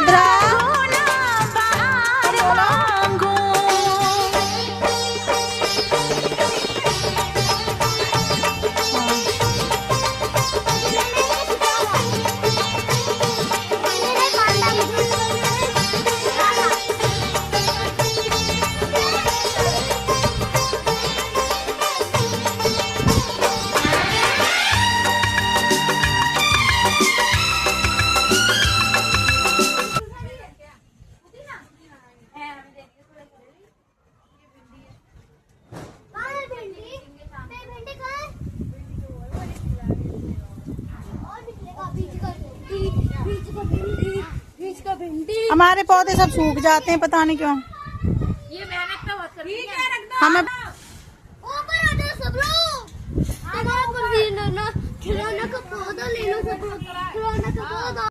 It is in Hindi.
रुद्रा हमारे पौधे सब सूख जाते हैं, पता नहीं क्यों। ये मेहनत का वक्त है। हमें सब लोग खिलौना का पौधा ले लो, सब लोग खिलौना का पौधा।